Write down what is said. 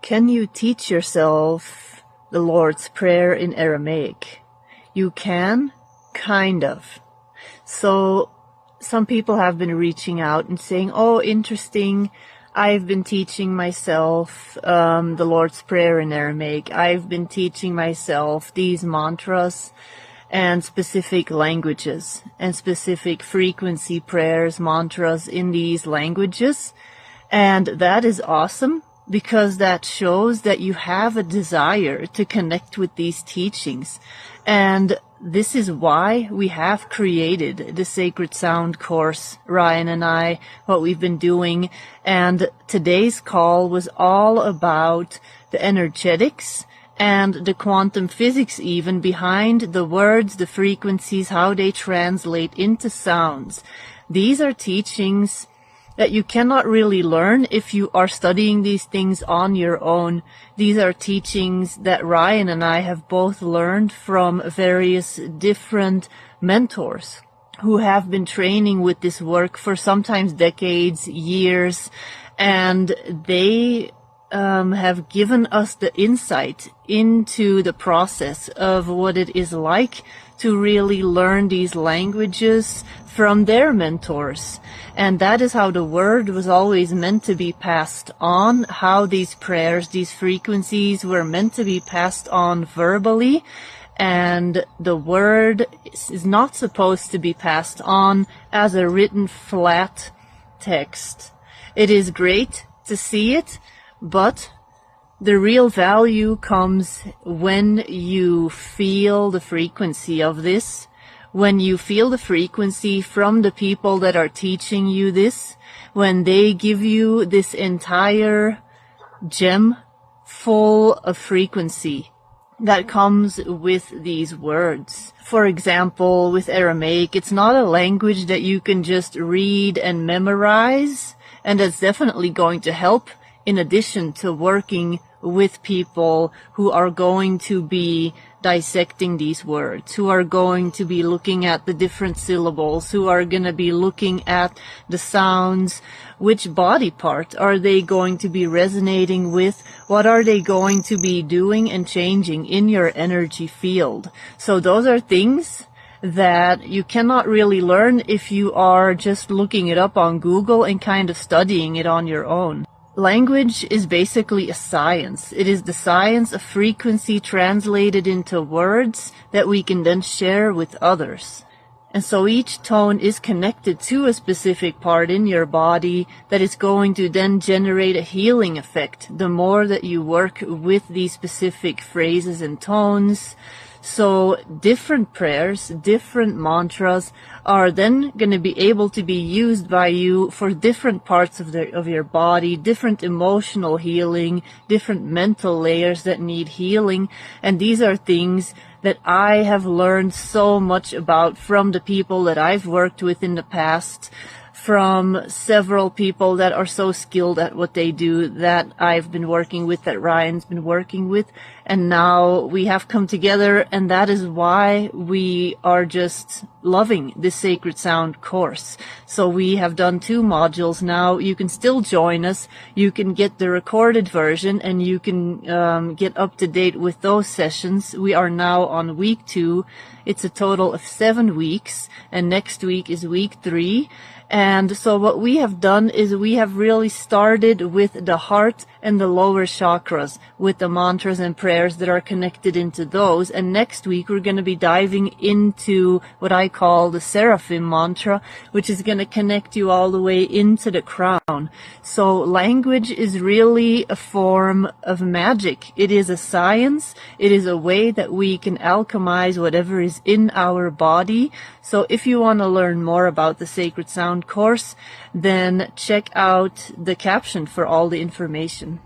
Can you teach yourself the Lord's Prayer in Aramaic? You can, kind of. So some people have been reaching out and saying, oh, interesting, I've been teaching myself the Lord's Prayer in Aramaic. I've been teaching myself these mantras and specific languages and specific frequency prayers, mantras in these languages. And that is awesome, because that shows that you have a desire to connect with these teachings. And this is why we have created the Sacred Sound course, Ryan and I, what we've been doing. And today's call was all about the energetics and the quantum physics even behind the words, the frequencies, how they translate into sounds. These are teachings that you cannot really learn if you are studying these things on your own. These are teachings that Ryan and I have both learned from various different mentors who have been training with this work for sometimes decades, years, and they have given us the insight into the process of what it is like to really learn these languages from their mentors. And that is how the word was always meant to be passed on, how these prayers, these frequencies were meant to be passed on verbally. And the word is not supposed to be passed on as a written flat text. It is great to see it, but the real value comes when you feel the frequency of this, when you feel the frequency from the people that are teaching you this, when they give you this entire gem full of frequency that comes with these words. For example, with Aramaic, it's not a language that you can just read and memorize, and that's definitely going to help in addition to working with people who are going to be dissecting these words, who are going to be looking at the different syllables, who are going to be looking at the sounds, which body part are they going to be resonating with, what are they going to be doing and changing in your energy field. So those are things that you cannot really learn if you are just looking it up on Google and kind of studying it on your own. Language is basically a science. It is the science of frequency translated into words that we can then share with others. And so each tone is connected to a specific part in your body that is going to then generate a healing effect the more that you work with these specific phrases and tones. So different prayers, different mantras are then going to be able to be used by you for different parts of your body, different emotional healing, different mental layers that need healing. And these are things that I have learned so much about from the people that I've worked with in the past, from several people that are so skilled at what they do that I've been working with, that Ryan's been working with, and now we have come together, and that is why we are just loving this Sacred Sound course. So we have done 2 modules now. You can still join us. You can get the recorded version, and you can get up to date with those sessions. We are now on week 2. It's a total of 7 weeks, and next week is week 3. And so what we have done is we have really started with the heart and the lower chakras, with the mantras and prayers that are connected into those. And next week we're going to be diving into what I call the Seraphim mantra, which is going to connect you all the way into the crown. So language is really a form of magic. It is a science. It is a way that we can alchemize whatever is in our body. So if you want to learn more about the Sacred Sound course, then check out the caption for all the information.